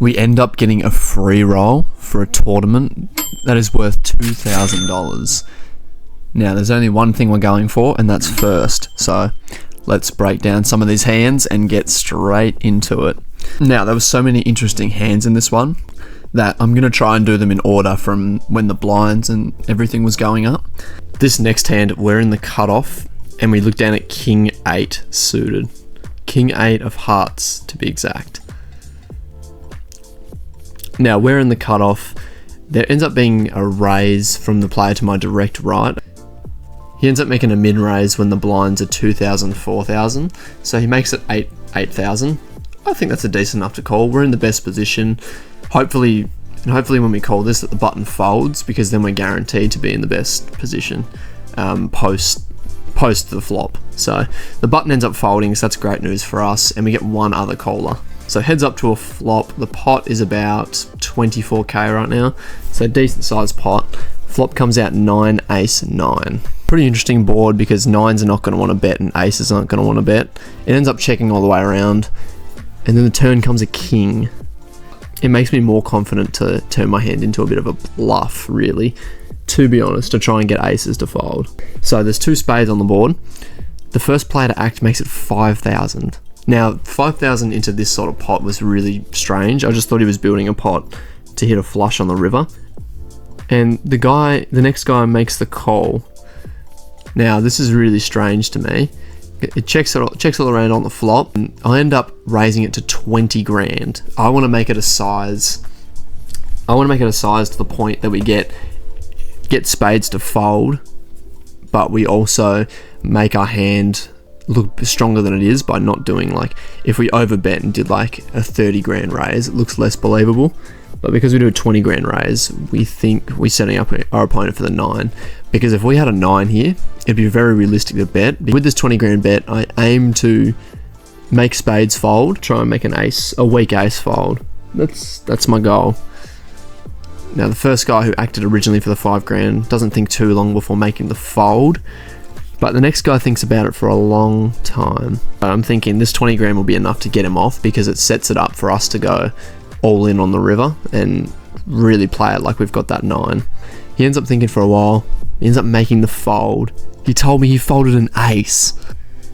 we end up getting a free roll for a tournament that is worth $2,000. Now, there's only one thing we're going for, and that's first. So let's break down some of these hands and get straight into it. Now, there were so many interesting hands in this one that I'm going to try and do them in order from when the blinds and everything was going up. This next hand, we're in the cutoff, and we look down at King 8 suited. King 8 of hearts, to be exact. Now, we're in the cutoff. There ends up being a raise from the player to my direct right. He ends up making a mid-raise when the blinds are 2,000, 4,000. So he makes it 8,000. I think that's a decent enough to call. We're in the best position. Hopefully when we call this, that the button folds, because then we're guaranteed to be in the best position post the flop. So the button ends up folding, so that's great news for us, and we get one other caller. So heads up to a flop. The pot is about 24k right now, so decent sized pot. Flop comes out 9, ace, 9. Pretty interesting board, because 9s are not going to want to bet and aces aren't going to want to bet. It ends up checking all the way around, and then the turn comes a king. It makes me more confident to turn my hand into a bit of a bluff, really, to be honest, to try and get aces to fold. So there's 2 spades on the board. The first player to act makes it 5,000. Now, 5,000 into this sort of pot was really strange. I just thought he was building a pot to hit a flush on the river. And the next guy makes the call. Now, this is really strange to me. It checks all around on the flop, and I end up raising it to 20 grand. I want to make it a size. I want to make it a size to the point that we get spades to fold, but we also make our hand look stronger than it is by not doing, like, if we overbet and did like a 30 grand raise, it looks less believable. But because we do a 20 grand raise, we think we're setting up our opponent for the 9. Because if we had a 9 here, it'd be very realistic to bet. With this 20 grand bet, I aim to make spades fold, try and make a weak ace fold. That's my goal. Now, the first guy who acted originally for the 5 grand doesn't think too long before making the fold, but the next guy thinks about it for a long time. I'm thinking this 20 grand will be enough to get him off, because it sets it up for us to go all in on the river and really play it like we've got that 9. He ends up thinking for a while. He ends up making the fold. He told me he folded an ace.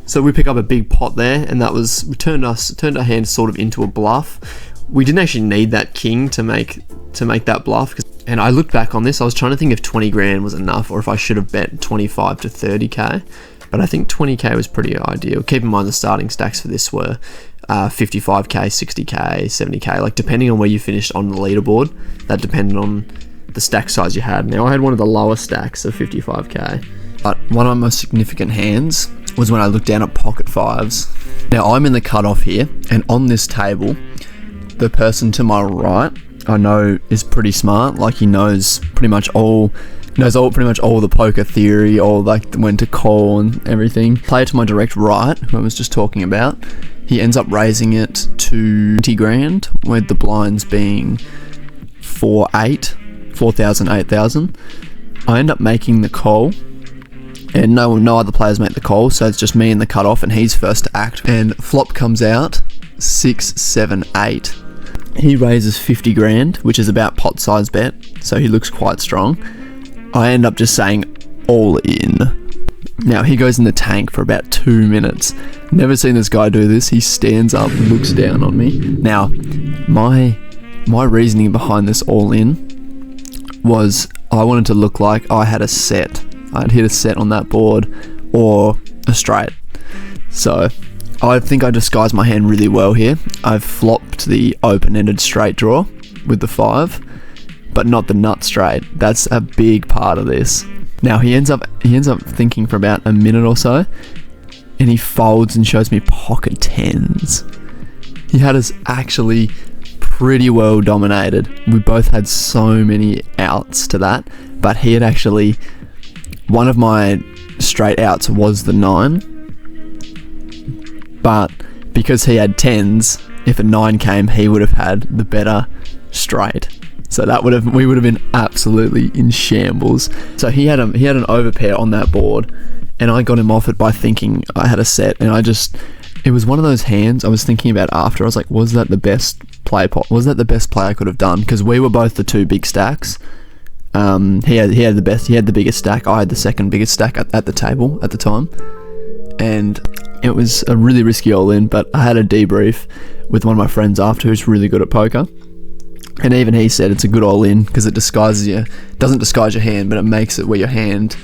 So we pick up a big pot there, and we turned our hand sort of into a bluff. We didn't actually need that king to make that bluff. And I looked back on this, I was trying to think if 20 grand was enough, or if I should have bet 25 to 30k. But I think 20k was pretty ideal. Keep in mind the starting stacks for this were 55k, 60k, 70k, like depending on where you finished on the leaderboard, that depended on the stack size you had. Now, I had one of the lower stacks of 55k. But one of my most significant hands was when I looked down at pocket 5s. Now, I'm in the cutoff here, and on this table, the person to my right, I know is pretty smart. Like, he knows pretty much all the poker theory, all like when to call and everything. Player to my direct right, who I was just talking about, he ends up raising it to 20 grand, with the blinds being 4,000, 8,000. I end up making the call, and no other players make the call, so it's just me in the cutoff, and he's first to act. And flop comes out 6, 7, 8. He raises 50 grand, which is about pot size bet, so he looks quite strong. I end up just saying all in. Now, he goes in the tank for about 2 minutes. Never seen this guy do this. He stands up, looks down on me. Now, my reasoning behind this all in was I wanted to look like I had a set. I'd hit a set on that board, or a straight. So I think I disguised my hand really well here. I've flopped the open-ended straight draw with the 5, but not the nut straight. That's a big part of this. Now, he ends up thinking for about a minute or so, and he folds and shows me pocket 10s. He had us actually pretty well dominated. We both had so many outs to that, but he had actually, one of my straight outs was the 9, but because he had 10s, if a 9 came, he would have had the better straight. So we would have been absolutely in shambles. So he had an overpair on that board, and I got him off it by thinking I had a set, and it was one of those hands I was thinking about after. I was like, was that the best play? Was that the best play I could have done? Because we were both the two big stacks. He had the biggest stack. I had the second biggest stack at the table at the time, and it was a really risky all-in. But I had a debrief with one of my friends after, who's really good at poker, and even he said it's a good all-in because it doesn't disguise your hand, but it makes it where your hand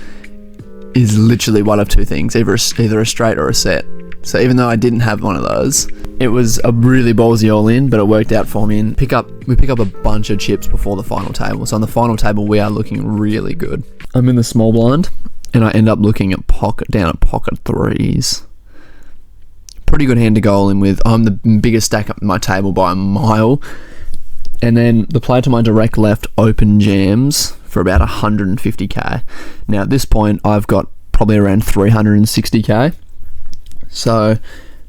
is literally one of two things, either a straight or a set. So even though I didn't have one of those, it was a really ballsy all-in, but it worked out for me. And we pick up a bunch of chips before the final table. So on the final table, we are looking really good. I'm in the small blind, and I end up looking at pocket threes. Pretty good hand to go all in with. I'm the biggest stack at my table by a mile. And then the player to my direct left open jams for about 150k. Now at this point, I've got probably around 360k. So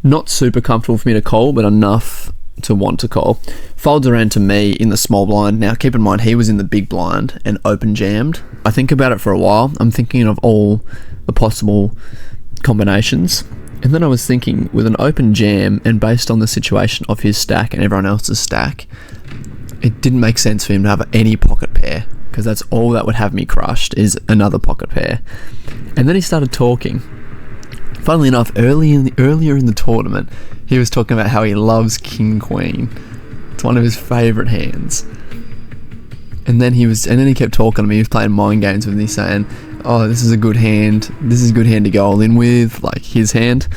not super comfortable for me to call, but enough to want to call. Folds around to me in the small blind. Now keep in mind, he was in the big blind and open jammed. I think about it for a while. I'm thinking of all the possible combinations. And then I was thinking, with an open jam and based on the situation of his stack and everyone else's stack, it didn't make sense for him to have any pocket pair, because that's all that would have me crushed, is another pocket pair. And then he started talking. Funnily enough, earlier in the tournament, he was talking about how he loves King Queen. It's one of his favourite hands. And then he kept talking to me. He was playing mind games with me, saying, "Oh, this is a good hand. This is a good hand to go all in with." Like his hand.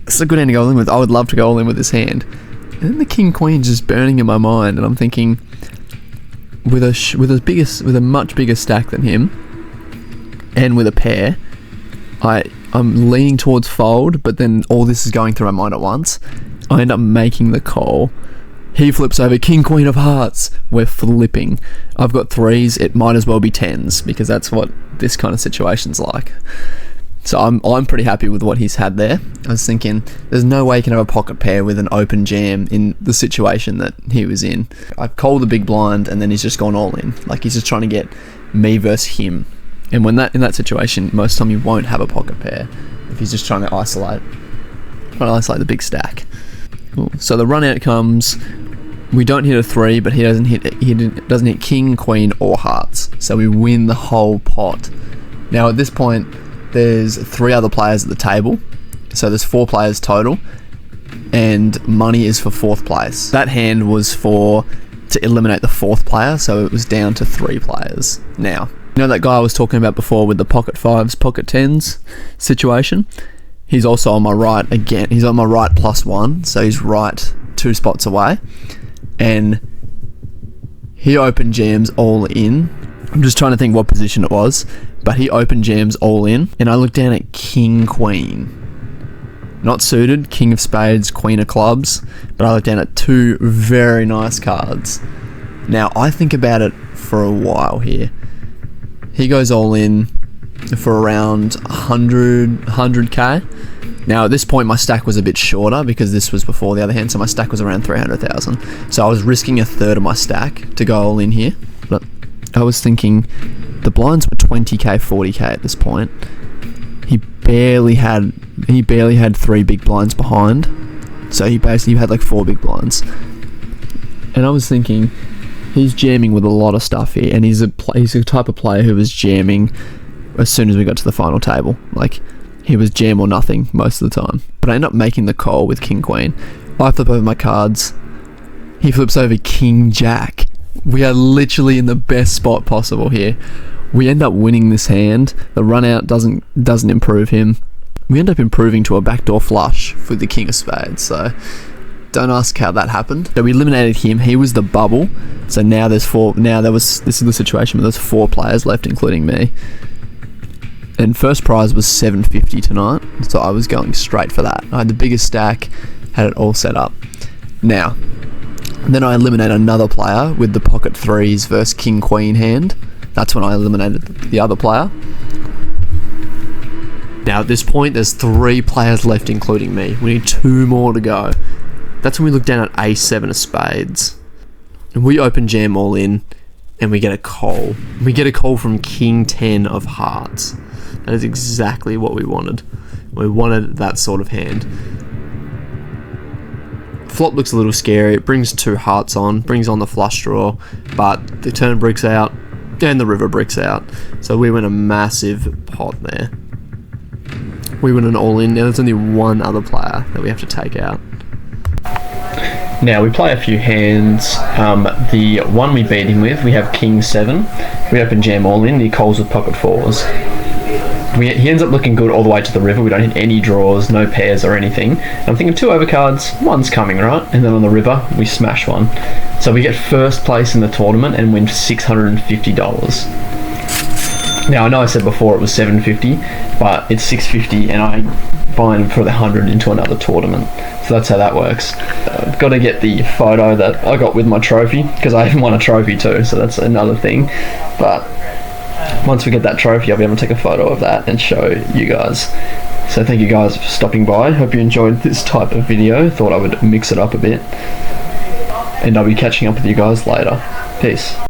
This is a good hand to go all in with. I would love to go all in with this hand. And then the King Queen just burning in my mind, and I'm thinking, with a much bigger stack than him, and with a pair, I'm leaning towards fold, but then all this is going through my mind at once. I end up making the call. He flips over King Queen of Hearts. We're flipping. I've got threes. It might as well be tens, because that's what this kind of situation's like. So I'm pretty happy with what he's had there. I was thinking, there's no way you can have a pocket pair with an open jam in the situation that he was in. I called the big blind, and then he's just gone all in. Like, he's just trying to get me versus him. And in that situation, most of the time you won't have a pocket pair if he's just trying to isolate the big stack. Cool. So the run out comes. We don't hit a three, but he doesn't hit king, queen, or hearts. So we win the whole pot. Now at this point, there's 3 other players at the table. So there's 4 players total, and money is for 4th place. That hand was to eliminate the 4th player, so it was down to 3 players now. You know that guy I was talking about before with the pocket 5s, pocket 10s situation? He's also on my right again. He's on my right +1, so he's right 2 spots away. And he open jams all in. I'm just trying to think what position it was, but he open jams all in, and I look down at king, queen. Not suited, king of spades, queen of clubs, but I look down at 2 very nice cards. Now, I think about it for a while here. He goes all in for around 100k. Now at this point my stack was a bit shorter because this was before the other hand, so my stack was around 300,000. So I was risking a third of my stack to go all in here. But I was thinking, the blinds were 20k, 40k at this point. He barely had 3 big blinds behind, so he basically had like 4 big blinds. And I was thinking, he's jamming with a lot of stuff here, and he's a type of player who was jamming as soon as we got to the final table. Like, he was jam or nothing most of the time. But I end up making the call with king queen. I flip over my cards. He flips over king jack. We are literally in the best spot possible here. We end up winning this hand. The run out doesn't improve him. We end up improving to a backdoor flush with the king of spades. So don't ask how that happened. So we eliminated him. He was the bubble. So now there's 4. This is the situation where there's 4 players left, including me. And first prize was 750 tonight, so I was going straight for that. I had the biggest stack, had it all set up. Now, then I eliminate another player with the pocket 3s versus king queen hand. That's when I eliminated the other player. Now at this point, there's 3 players left, including me. We need 2 more to go. That's when we look down at a7 of spades. And we open jam all in, and we get a call. We get a call from king 10 of hearts. That is exactly what we wanted. We wanted that sort of hand. Flop looks a little scary. It brings 2 hearts on, brings on the flush draw, but the turn bricks out and the river bricks out. So we win a massive pot there. We win an all-in. Now there's only one other player that we have to take out. Now we play a few hands. The one we beat him with, we have King 7. We open jam all in. He calls with pocket 4s. He ends up looking good all the way to the river. We don't hit any draws, no pairs or anything. I'm thinking 2 overcards, one's coming, right? And then on the river, we smash one. So we get first place in the tournament and win $650. Now I know I said before it was $750, but it's $650, and I buy him for the 100 into another tournament. So that's how that works. I've got to get the photo that I got with my trophy, because I even won a trophy too, so that's another thing. But once we get that trophy, I'll be able to take a photo of that and show you guys. So thank you guys for stopping by. Hope you enjoyed this type of video. Thought I would mix it up a bit. And I'll be catching up with you guys later. Peace.